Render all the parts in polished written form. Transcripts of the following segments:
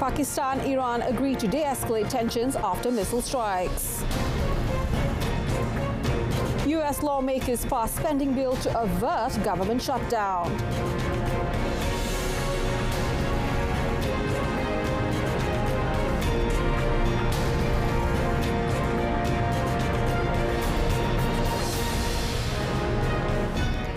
Pakistan, Iran agreed to de-escalate tensions after missile strikes. US lawmakers pass spending bill to avert government shutdown.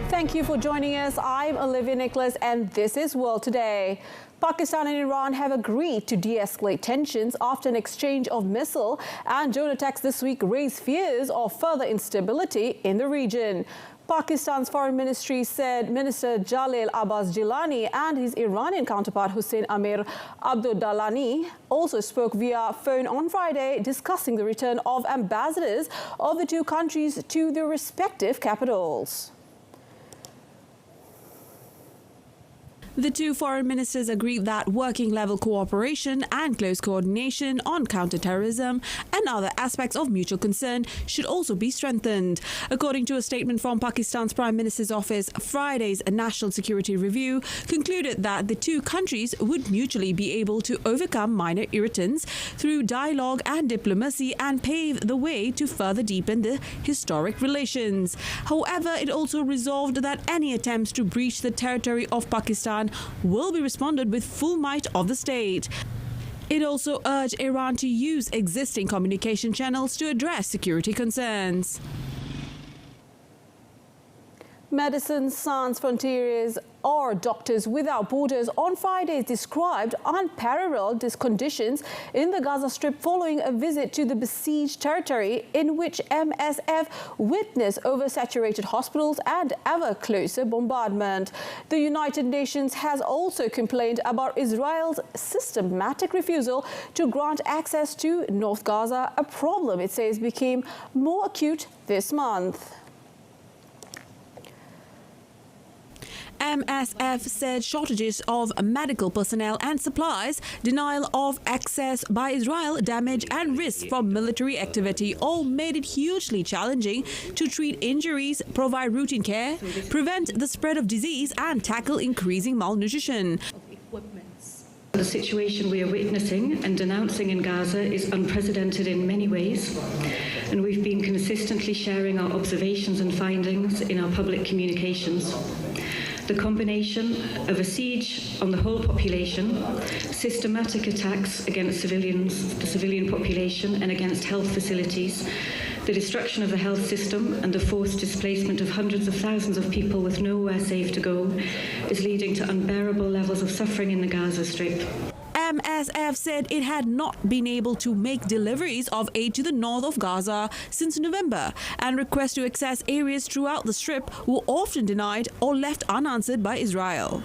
Thank you for joining us. I'm Olivia Nicholas and this is World Today. Pakistan and Iran have agreed to de-escalate tensions after an exchange of missile and drone attacks this week raised fears of further instability in the region. Pakistan's foreign ministry said Minister Jalil Abbas Jilani and his Iranian counterpart Hussein Amir Abdullalani also spoke via phone on Friday, discussing the return of ambassadors of the two countries to their respective capitals. The two foreign ministers agreed that working-level cooperation and close coordination on counter-terrorism and other aspects of mutual concern should also be strengthened. According to a statement from Pakistan's Prime Minister's office, Friday's National Security Review concluded that the two countries would mutually be able to overcome minor irritants through dialogue and diplomacy and pave the way to further deepen the historic relations. However, it also resolved that any attempts to breach the territory of Pakistan will be responded with full might of the state. It also urged Iran to use existing communication channels to address security concerns. Medicine Sans Frontières, or Doctors Without Borders, on Friday described unparalleled conditions in the Gaza Strip following a visit to the besieged territory in which MSF witnessed oversaturated hospitals and ever closer bombardment. The United Nations has also complained about Israel's systematic refusal to grant access to North Gaza, a problem it says became more acute this month. MSF said shortages of medical personnel and supplies, denial of access by Israel, damage and risk from military activity all made it hugely challenging to treat injuries, provide routine care, prevent the spread of disease and tackle increasing malnutrition. The situation we are witnessing and denouncing in Gaza is unprecedented in many ways, and we've been consistently sharing our observations and findings in our public communications. The combination of a siege on the whole population, systematic attacks against civilians, the civilian population, and against health facilities, the destruction of the health system, and the forced displacement of hundreds of thousands of people with nowhere safe to go is leading to unbearable levels of suffering in the Gaza Strip. MSF said it had not been able to make deliveries of aid to the north of Gaza since November, and requests to access areas throughout the Strip were often denied or left unanswered by Israel.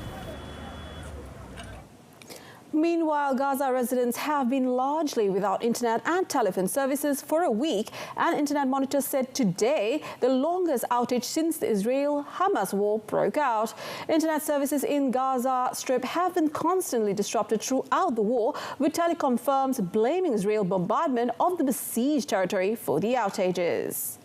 Meanwhile, Gaza residents have been largely without internet and telephone services for a week, and Internet Monitor said today the longest outage since the Israel-Hamas war broke out. Internet services in Gaza Strip have been constantly disrupted throughout the war, with telecom firms blaming Israel bombardment of the besieged territory for the outages.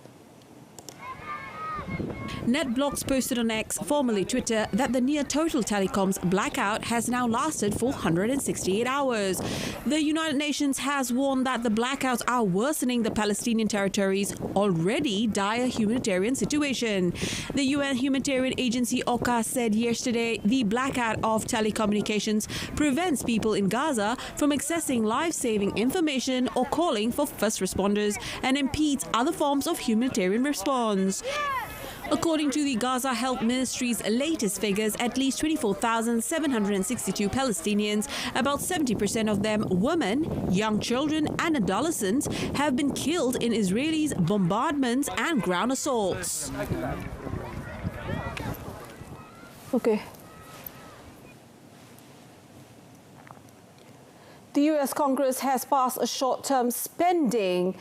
NetBlocks posted on X, formerly Twitter, that the near-total telecoms blackout has now lasted for 168 hours. The United Nations has warned that the blackouts are worsening the Palestinian territory's already dire humanitarian situation. The UN humanitarian agency OCHA said yesterday the blackout of telecommunications prevents people in Gaza from accessing life-saving information or calling for first responders and impedes other forms of humanitarian response. According to the Gaza Health Ministry's latest figures, at least 24,762 Palestinians, about 70% of them women, young children and adolescents, have been killed in Israelis' bombardments and ground assaults. Okay. The US Congress has passed a short-term spending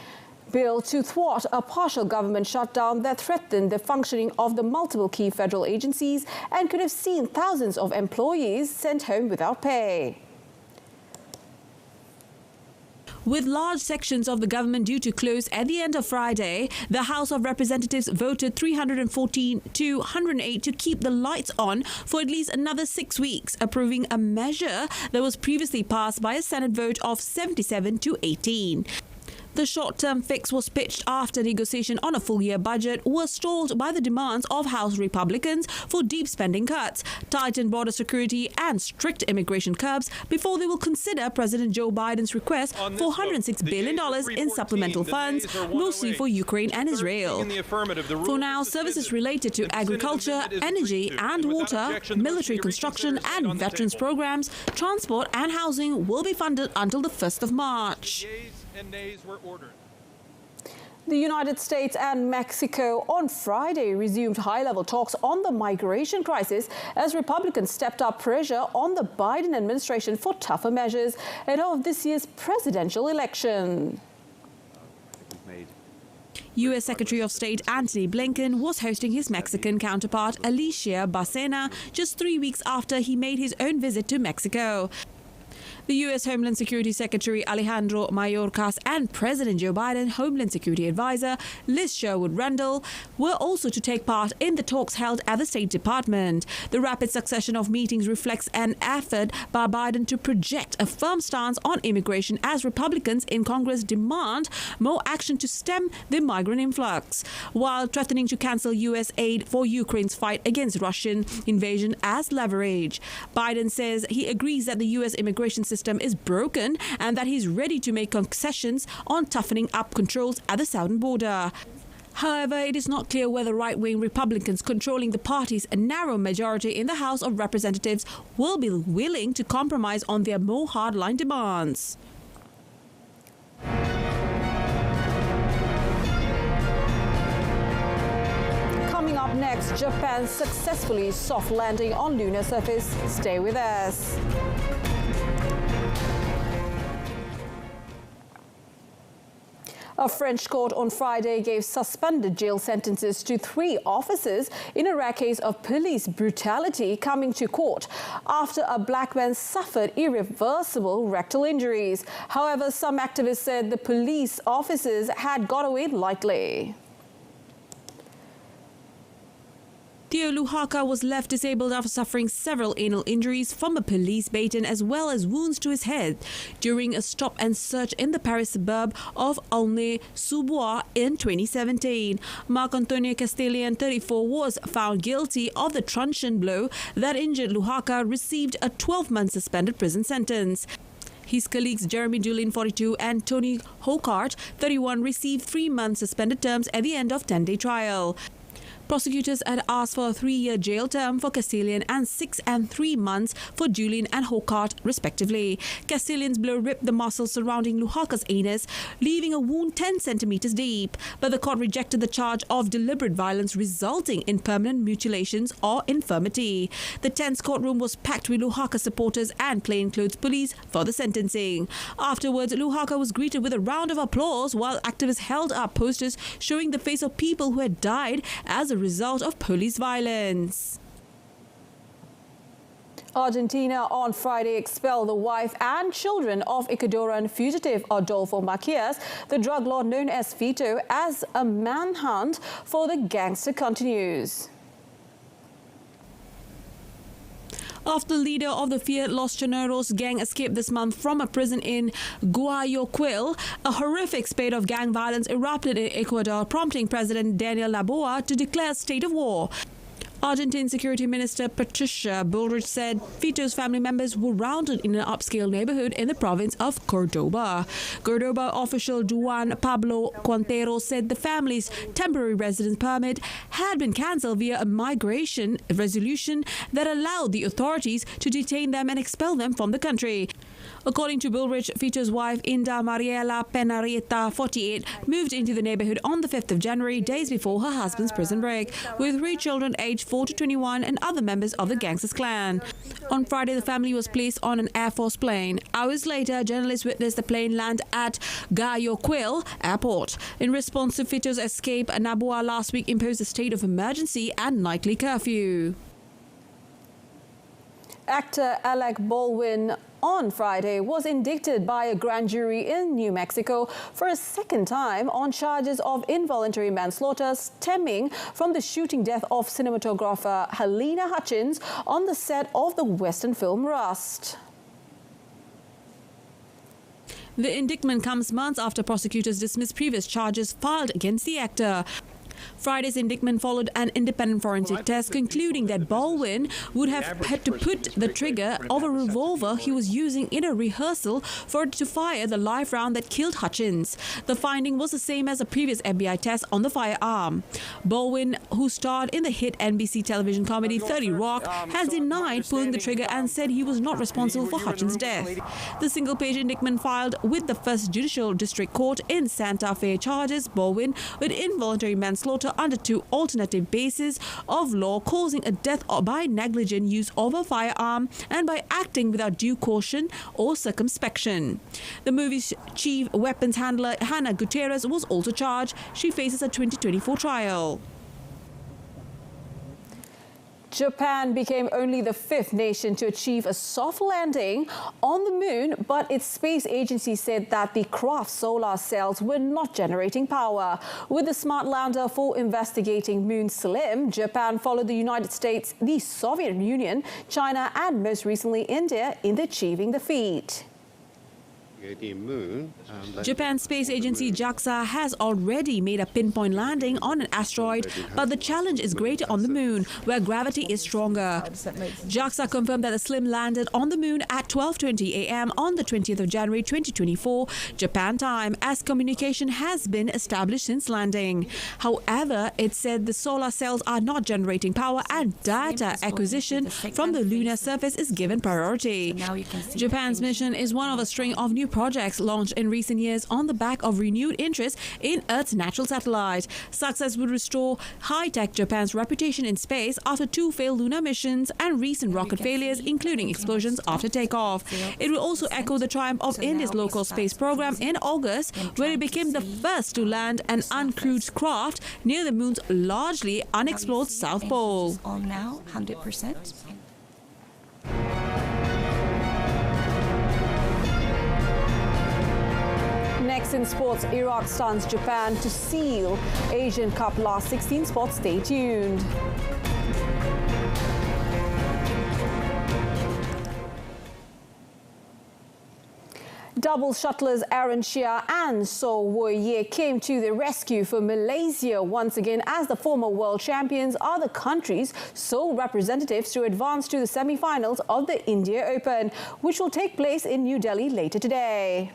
bill to thwart a partial government shutdown that threatened the functioning of the multiple key federal agencies and could have seen thousands of employees sent home without pay. With large sections of the government due to close at the end of Friday, the House of Representatives voted 314 to 108 to keep the lights on for at least another 6 weeks, approving a measure that was previously passed by a Senate vote of 77 to 18. The short-term fix was pitched after negotiation on a full-year budget was stalled by the demands of House Republicans for deep spending cuts, tightened border security and strict immigration curbs before they will consider President Joe Biden's request for $106 billion in supplemental funds, mostly for Ukraine and Israel. For now, services related to agriculture, energy and water, military construction and veterans programs, transport and housing will be funded until the 1st of March. The United States and Mexico on Friday resumed high-level talks on the migration crisis as Republicans stepped up pressure on the Biden administration for tougher measures ahead of this year's presidential election. U.S. Secretary of State Antony Blinken was hosting his Mexican counterpart Alicia Bárcena just 3 weeks after he made his own visit to Mexico. The U.S. Homeland Security Secretary Alejandro Mayorkas and President Joe Biden Homeland Security Advisor Liz Sherwood-Randall were also to take part in the talks held at the State Department. The rapid succession of meetings reflects an effort by Biden to project a firm stance on immigration as Republicans in Congress demand more action to stem the migrant influx, while threatening to cancel U.S. aid for Ukraine's fight against Russian invasion as leverage. Biden says he agrees that the U.S. immigration system is broken and that he's ready to make concessions on toughening up controls at the southern border. However, it is not clear whether right-wing Republicans controlling the party's narrow majority in the House of Representatives will be willing to compromise on their more hardline demands. Coming up next, Japan's successfully soft landing on lunar surface. Stay with us. A French court on Friday gave suspended jail sentences to 3 officers in a rare case of police brutality coming to court after a black man suffered irreversible rectal injuries. However, some activists said the police officers had got away lightly. Theo Luhaka was left disabled after suffering several anal injuries from a police baton as well as wounds to his head during a stop and search in the Paris suburb of Aulnay-sous-Bois in 2017. Marc-Antonio Castellian, 34, was found guilty of the truncheon blow that injured Luhaka, received a 12-month suspended prison sentence. His colleagues Jeremy Dulin, 42, and Tony Hocart, 31, received 3-month suspended terms at the end of 10-day trial. Prosecutors had asked for a 3-year jail term for Castellian and 6 and 3 months for Dulin and Hocart, respectively. Castellian's blow ripped the muscles surrounding Luhaka's anus, leaving a wound 10 centimeters deep. But the court rejected the charge of deliberate violence resulting in permanent mutilations or infirmity. The tense courtroom was packed with Luhaka supporters and plainclothes police for the sentencing. Afterwards, Luhaka was greeted with a round of applause while activists held up posters showing the face of people who had died as a result of police violence. Argentina on Friday expelled the wife and children of Ecuadorian fugitive Adolfo Macias. The drug lord known as Fito, as a manhunt for the gangster continues. After the leader of the Fiat Los Choneros gang escaped this month from a prison in Guayaquil, a horrific spate of gang violence erupted in Ecuador, prompting President Daniel Noboa to declare a state of war. Argentine Security Minister Patricia Bullrich said Fito's family members were rounded in an upscale neighborhood in the province of Cordoba. Cordoba official Juan Pablo Quintero said the family's temporary residence permit had been cancelled via a migration resolution that allowed the authorities to detain them and expel them from the country. According to Bullrich, Fito's wife, Inda Mariela Penareta, 48, moved into the neighborhood on the 5th of January, days before her husband's prison break, with 3 children aged 4 to 21 and other members of the gangsters clan. On Friday, the family was placed on an Air Force plane. Hours later, journalists witnessed the plane land at Guayaquil Airport. In response to Fito's escape, Noboa last week imposed a state of emergency and nightly curfew. Actor Alec Baldwin on Friday was indicted by a grand jury in New Mexico for a second time on charges of involuntary manslaughter stemming from the shooting death of cinematographer Halyna Hutchins on the set of the Western film Rust. The indictment comes months after prosecutors dismissed previous charges filed against the actor. Friday's indictment followed an independent forensic test concluding that Baldwin would have had to put the trigger of a revolver he was using in a rehearsal for it to fire the live round that killed Hutchins. The finding was the same as a previous FBI test on the firearm. Baldwin, who starred in the hit NBC television comedy 30 Rock, has denied pulling the trigger and said he was not responsible for Hutchins' death. The single-page indictment filed with the First Judicial District Court in Santa Fe charges Baldwin with involuntary manslaughter under two alternative bases of law, causing a death by negligent use of a firearm and by acting without due caution or circumspection. The movie's chief weapons handler, Hannah Gutierrez, was also charged. She faces a 2024 trial. Japan became only the fifth nation to achieve a soft landing on the moon, but its space agency said that the craft's solar cells were not generating power. With the smart lander for investigating moon SLIM, Japan followed the United States, the Soviet Union, China and most recently India in achieving the feat. Japan's space agency JAXA has already made a pinpoint landing on an asteroid, but the challenge is greater on the moon, where gravity is stronger. JAXA confirmed that the SLIM landed on the moon at 12:20 a.m. on the 20th of January 2024, Japan time, as communication has been established since landing. However, it said the solar cells are not generating power and data acquisition from the lunar surface is given priority. Japan's mission is one of a string of new projects launched in recent years on the back of renewed interest in Earth's natural satellite. Success would restore high-tech Japan's reputation in space after two failed lunar missions and recent rocket failures, including explosions after takeoff. It will also echo the triumph of India's local space program in August, where it became the first to land an uncrewed craft near the moon's largely unexplored South Pole. All now 100%. Next in sports, Iraq stuns Japan to seal Asian Cup last 16 spots. Stay tuned. Double shuttlers Aaron Shea and So Woo Ye came to the rescue for Malaysia once again, as the former world champions are the country's sole representatives to advance to the semi-finals of the India Open, which will take place in New Delhi later today.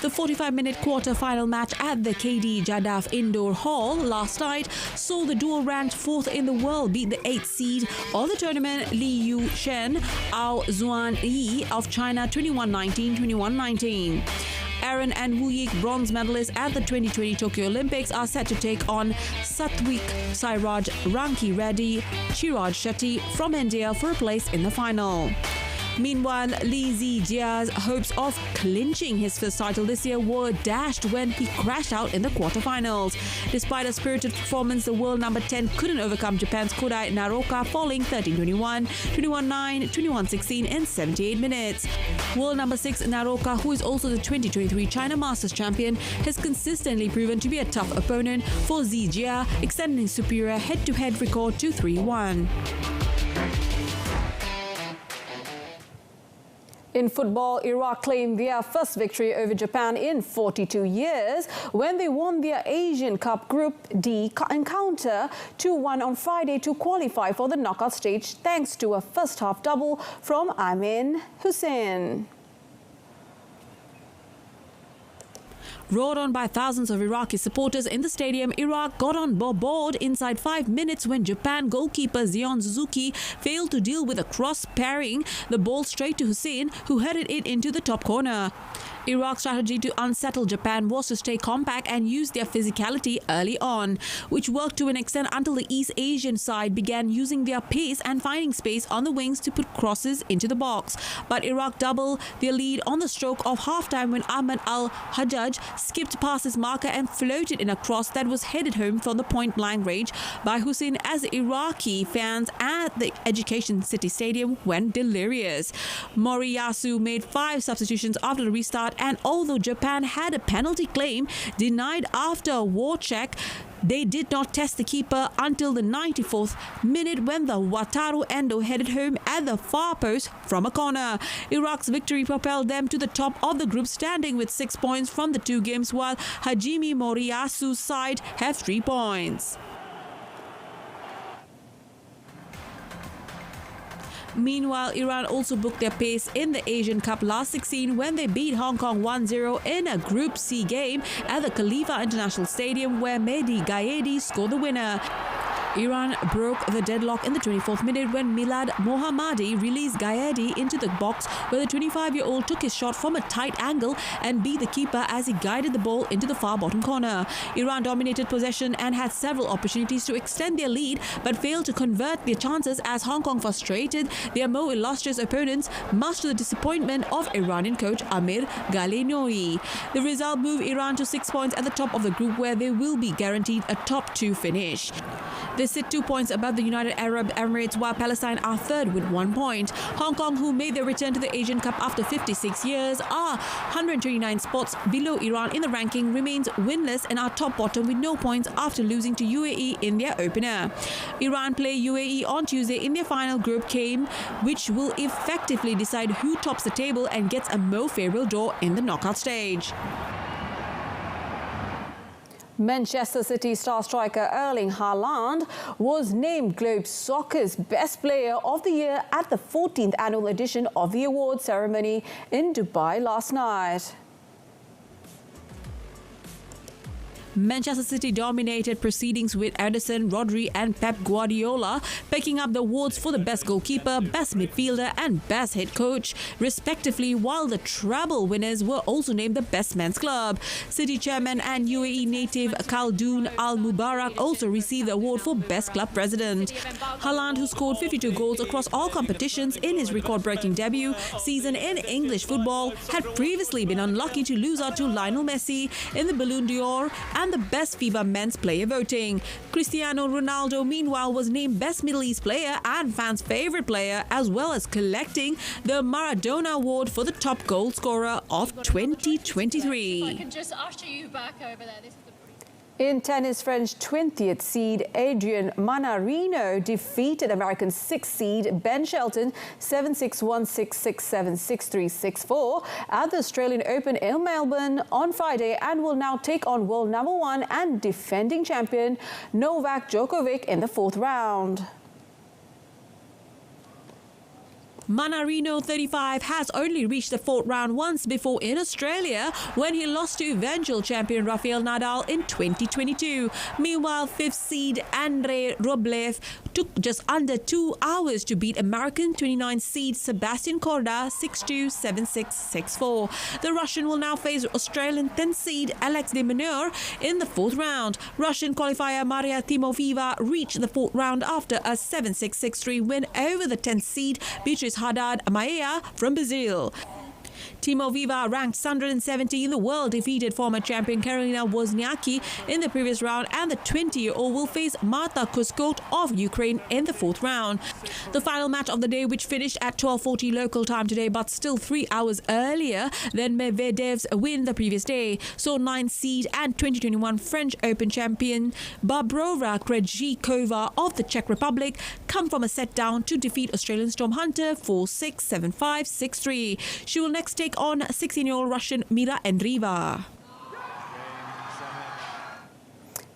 The 45-minute quarter-final match at the KD Jadaf Indoor Hall last night saw the duo ranked fourth in the world beat the 8th seed of the tournament, Li Yu Shen, Ao Zuan Yi of China 21-19, 21-19. Aaron and Woo Yik, bronze medalists at the 2020 Tokyo Olympics, are set to take on Satwik Sairaj, Ranki Reddy, Chirag Shetty from India for a place in the final. Meanwhile, Li Zijia's hopes of clinching his first title this year were dashed when he crashed out in the quarterfinals. Despite a spirited performance, the world number 10 couldn't overcome Japan's Kodai Naroka, falling 13-21, 21-9, 21-16 in 78 minutes. World number 6 Naroka, who is also the 2023 China Masters champion, has consistently proven to be a tough opponent for Zijia, extending his superior head-to-head record to 3-1. In football, Iraq claimed their first victory over Japan in 42 years when they won their Asian Cup Group D encounter 2-1 on Friday to qualify for the knockout stage, thanks to a first-half double from Amin Hussein. Roared on by thousands of Iraqi supporters in the stadium, Iraq got on board inside 5 minutes when Japan goalkeeper Zion Suzuki failed to deal with a cross, parrying the ball straight to Hussein, who headed it into the top corner. Iraq's strategy to unsettle Japan was to stay compact and use their physicality early on, which worked to an extent until the East Asian side began using their pace and finding space on the wings to put crosses into the box. But Iraq doubled their lead on the stroke of halftime when Ahmed Al-Hajjaj skipped past his marker and floated in a cross that was headed home from the point-blank range by Hussein, as Iraqi fans at the Education City Stadium went delirious. Moriyasu made 5 substitutions after the restart, and although Japan had a penalty claim denied after a war check, they did not test the keeper until the 94th minute when the Wataru Endo headed home at the far post from a corner. Iraq's victory propelled them to the top of the group standing with 6 points from the 2 games, while Hajime Moriyasu's side have 3 points. Meanwhile, Iran also booked their pace in the Asian Cup last 16 when they beat Hong Kong 1-0 in a Group C game at the Khalifa International Stadium, where Mehdi Gaedi scored the winner. Iran broke the deadlock in the 24th minute when Milad Mohammadi released Gaedi into the box, where the 25-year-old took his shot from a tight angle and beat the keeper as he guided the ball into the far bottom corner. Iran dominated possession and had several opportunities to extend their lead, but failed to convert their chances as Hong Kong frustrated their more illustrious opponents, much to the disappointment of Iranian coach Amir Ghalenoi. The result moved Iran to 6 points at the top of the group, where they will be guaranteed a top 2 finish. They sit 2 points above the United Arab Emirates, while Palestine are third with 1 point. Hong Kong, who made their return to the Asian Cup after 56 years, are 129 spots below Iran in the ranking, remains winless and are top bottom with no points after losing to UAE in their opener. Iran play UAE on Tuesday in their final group game, which will effectively decide who tops the table and gets a more favourable draw in the knockout stage. Manchester City star striker Erling Haaland was named Globe Soccer's Best Player of the Year at the 14th annual edition of the awards ceremony in Dubai last night. Manchester City dominated proceedings with Ederson, Rodri and Pep Guardiola picking up the awards for the best goalkeeper, best midfielder and best head coach, respectively, while the treble winners were also named the best men's club. City chairman and UAE native Khaldoon Al Mubarak also received the award for best club president. Haaland, who scored 52 goals across all competitions in his record-breaking debut season in English football, had previously been unlucky to lose out to Lionel Messi in the Ballon d'Or and the best FIBA men's player voting. Cristiano Ronaldo, meanwhile, was named best Middle East player and fans' favourite player, as well as collecting the Maradona Award for the top goal scorer of 2023. I can just usher you back over there. This is the In tennis, French 20th seed Adrian Manarino defeated American 6th seed Ben Shelton 7-6, 1-6, 6-7, 6-3, 6-4 at the Australian Open in Melbourne on Friday, and will now take on world number 1 and defending champion Novak Djokovic in the 4th round. Manarino, 35, has only reached the 4th round once before in Australia when he lost to eventual champion Rafael Nadal in 2022. Meanwhile, 5th seed Andrei Rublev took just under 2 hours to beat American 29th seed Sebastian Korda 6-2, 7-6, 6-4. The Russian will now face Australian 10th seed Alex de Minaur in the 4th round. Russian qualifier Maria Timofeeva reached the 4th round after a 7-6, 6-3 win over the 10th seed Beatriz Haddad Maia from Brazil. Timofeeva, ranked 170 in the world, defeated former champion Karolina Wozniacki in the previous round, and the 20-year-old will face Marta Kuskot of Ukraine in the 4th round. The final match of the day, which finished at 12:40 local time today, but still 3 hours earlier than Medvedev's win the previous day, saw 9th seed and 2021 French Open champion Barbora Krejcikova of the Czech Republic come from a set down to defeat Australian Storm Hunter 4-6, 7-5, 6-3. She will next take on 16-year-old Russian Mira Andreeva.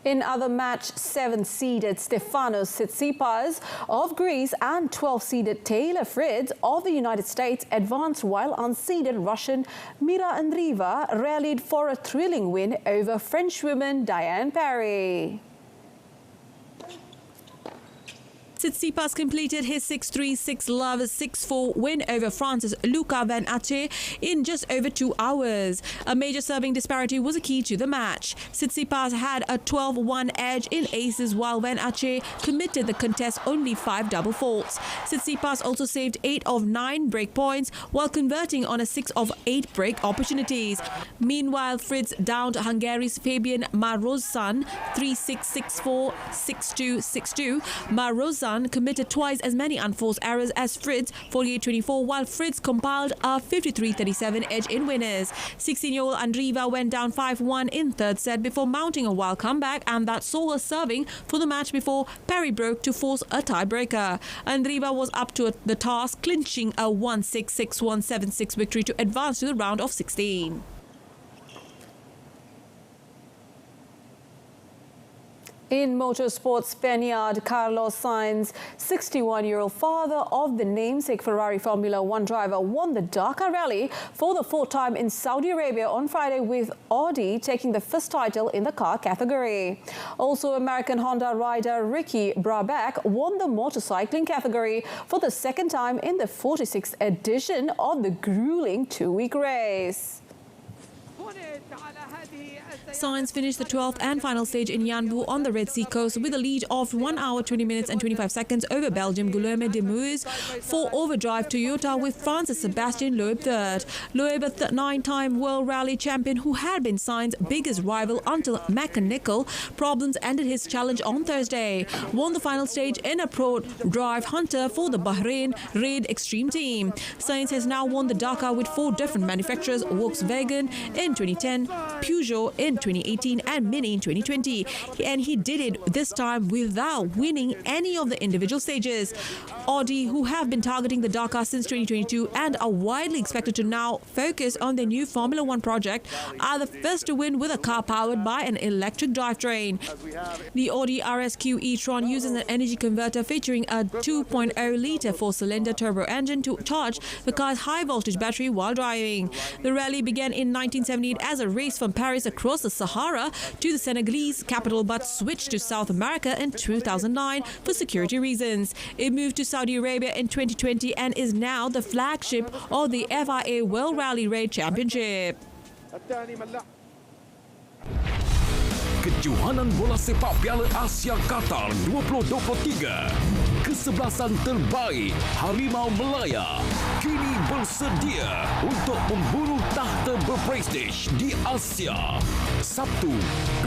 In other match, 7th-seeded Stefanos Tsitsipas of Greece and 12th-seeded Taylor Fritz of the United States advanced, while unseeded Russian Mira Andreeva rallied for a thrilling win over Frenchwoman Diane Parry. Tsitsipas completed his 6-3, 6-love, 6-4 win over France's Luca Van Ache in just over 2 hours. A major serving disparity was a key to the match. Tsitsipas had a 12-1 edge in aces while Van Ache committed the contest only 5 double faults. Tsitsipas also saved 8 of 9 break points while converting on a 6 of 8 break opportunities. Meanwhile, Fritz downed Hungary's Fabian Marozsan 3-6, 6-4, 6-2, 6-2. Marozsan committed twice as many unforced errors as Fritz, 48-24, while Fritz compiled a 53-37 edge in winners. 16-year-old Andreeva went down 5-1 in third set before mounting a wild comeback, and that saw her serving for the match before Perry broke to force a tiebreaker. Andreeva was up to the task, clinching a 1-6, 6-1, 7-6 victory to advance to the round of 16. In motorsport, Spaniard Carlos Sainz, 61-year-old father of the namesake Ferrari Formula One driver, won the Dakar Rally for the 4th time in Saudi Arabia on Friday, with Audi taking the 1st title in the car category. Also, American Honda rider Ricky Brabec won the motorcycling category for the 2nd time in the 46th edition of the grueling 2-week race. Sainz finished the 12th and final stage in Yanbu on the Red Sea coast with a lead of 1 hour 20 minutes and 25 seconds over Belgium Guilherme de Moes for overdrive Toyota, with France's Sebastian Loeb third. Loeb, a 9-time World Rally champion who had been Sainz's biggest rival until mechanical problems ended his challenge on Thursday, won the final stage in a Pro Drive Hunter for the Bahrain Raid Extreme team. Sainz has now won the Dakar with 4 different manufacturers: Volkswagen in 2010, Peugeot in 2018 and Mini in 2020, and he did it this time without winning any of the individual stages. Audi, who have been targeting the Dakar since 2022 and are widely expected to now focus on their new Formula One project, are the first to win with a car powered by an electric drivetrain. The Audi RSQ e-tron uses an energy converter featuring a 2.0-litre 4-cylinder turbo engine to charge the car's high-voltage battery while driving. The rally began in 1978 as a race from Paris across the Sahara to the Senegalese capital, but switched to South America in 2009 for security reasons. It moved to Saudi Arabia in 2020 and is now the flagship of the FIA World Rally Raid Championship. Kejohanan bola sepak Piala Asia Qatar 2023. Kesebelasan terbaik Harimau Melaya kini bersedia untuk memburu tahta berprestij di Asia. Sabtu,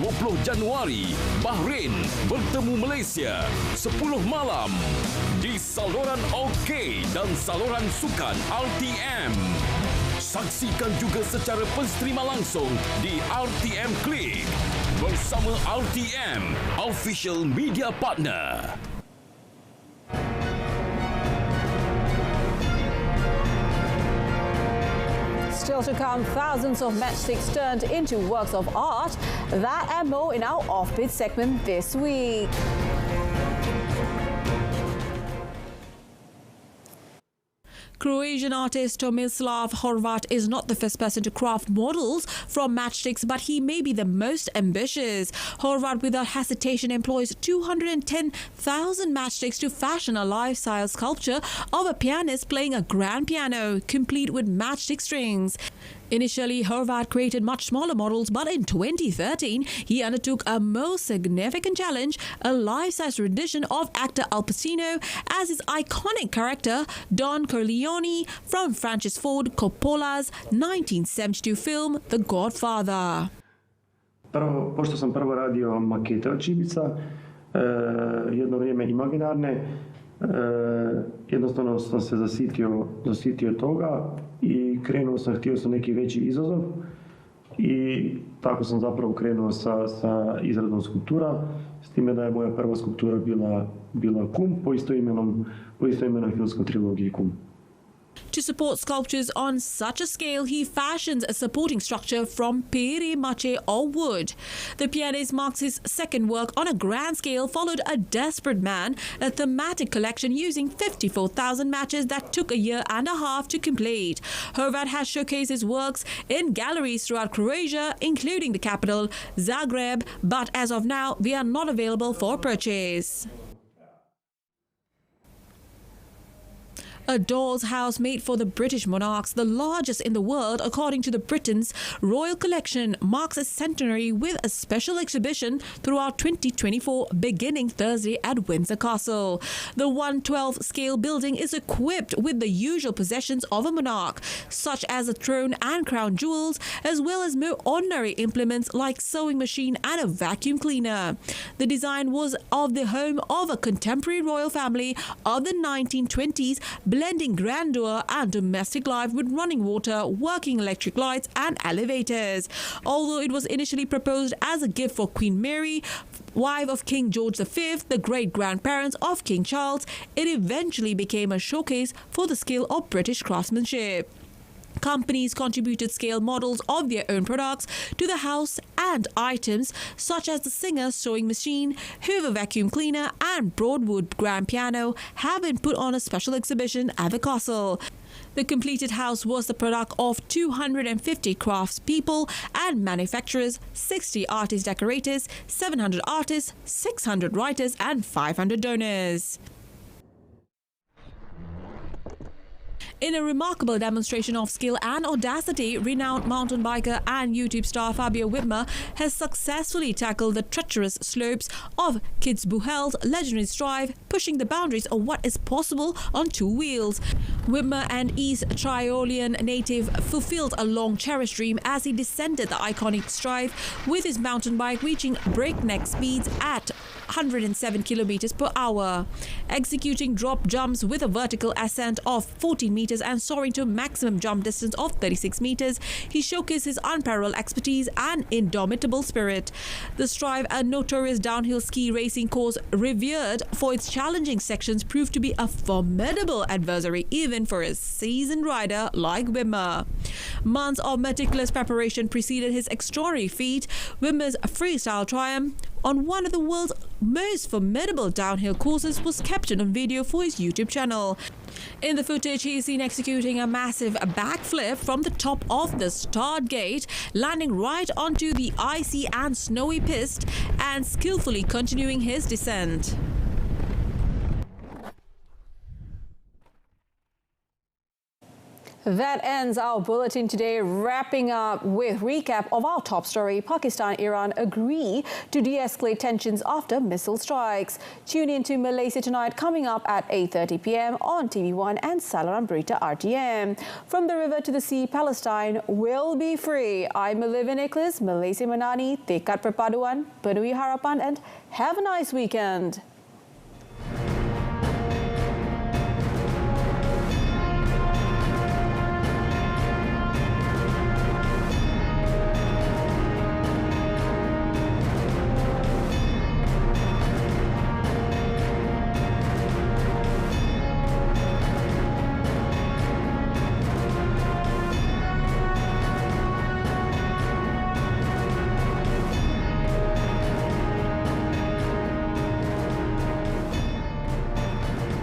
20 Januari, Bahrain bertemu Malaysia 10 malam di saluran OK dan saluran sukan RTM. Saksikan juga secara pensterima langsung di RTM Klik bersama RTM, official media partner. Still to come, thousands of matchsticks turned into works of art. That and more in our Offbeat segment this week. Croatian artist Tomislav Horvat is not the first person to craft models from matchsticks, but he may be the most ambitious. Horvat, without hesitation, employs 210,000 matchsticks to fashion a life-size sculpture of a pianist playing a grand piano, complete with matchstick strings. Initially, Horvat created much smaller models, but in 2013, he undertook a most significant challenge, a life-size rendition of actor Al Pacino as his iconic character, Don Corleone, from Francis Ford Coppola's 1972 film, The Godfather. Pošto sam prvo radio makete od šibica, jedno vrijeme imaginarne, jednostavno sam se zasitio toga i htio sam neki veći izazov i tako sam zapravo krenuo sa izradom skulptura, s time da je moja prva skulptura bila Kum po istoimenoj filmskoj trilogiji Kum. To support sculptures on such a scale, he fashions a supporting structure from pere mache or wood. The pianist marks his second work on a grand scale, followed A Desperate Man, a thematic collection using 54,000 matches that took a year and a half to complete. Horvat has showcased his works in galleries throughout Croatia, including the capital, Zagreb, but as of now, they are not available for purchase. A doll's house made for the British monarchs, the largest in the world according to the Britain's Royal Collection, marks its centenary with a special exhibition throughout 2024 beginning Thursday at Windsor Castle. The 1/12 scale building is equipped with the usual possessions of a monarch, such as a throne and crown jewels, as well as more ordinary implements like sewing machine and a vacuum cleaner. The design was of the home of a contemporary royal family of the 1920s, blending grandeur and domestic life with running water, working electric lights and elevators. Although it was initially proposed as a gift for Queen Mary, wife of King George V, the great-grandparents of King Charles, it eventually became a showcase for the skill of British craftsmanship. Companies contributed scale models of their own products to the house, and items such as the Singer sewing machine, Hoover vacuum cleaner and Broadwood grand piano have been put on a special exhibition at the castle. The completed house was the product of 250 craftspeople and manufacturers, 60 artist decorators, 700 artists, 600 writers and 500 donors. In a remarkable demonstration of skill and audacity, renowned mountain biker and YouTube star Fabio Witmer has successfully tackled the treacherous slopes of Kitzbühel's legendary strive, pushing the boundaries of what is possible on two wheels. Witmer, an East Tyrolean native, fulfilled a long-cherished dream as he descended the iconic strive with his mountain bike reaching breakneck speeds at 107 kilometers per hour. Executing drop jumps with a vertical ascent of 14 meters and soaring to a maximum jump distance of 36 meters, he showcased his unparalleled expertise and indomitable spirit. The Strive, a notorious downhill ski racing course revered for its challenging sections, proved to be a formidable adversary even for a seasoned rider like Witmer. Months of meticulous preparation preceded his extraordinary feat. Witmer's freestyle triumph on one of the world's most formidable downhill courses was captured on video for his YouTube channel. In the footage, he is seen executing a massive backflip from the top of the start gate, landing right onto the icy and snowy piste and skillfully continuing his descent. That ends our bulletin today, wrapping up with recap of our top story. Pakistan and Iran agree to de-escalate tensions after missile strikes. Tune in to Malaysia Tonight coming up at 8:30 p.m. on TV1 and Saluran Berita RTM. From the river to the sea, Palestine will be free. I'm Olivia Nicholas, Malaysia Manani, Tekad Perpaduan, Penuhi Harapan, and have a nice weekend.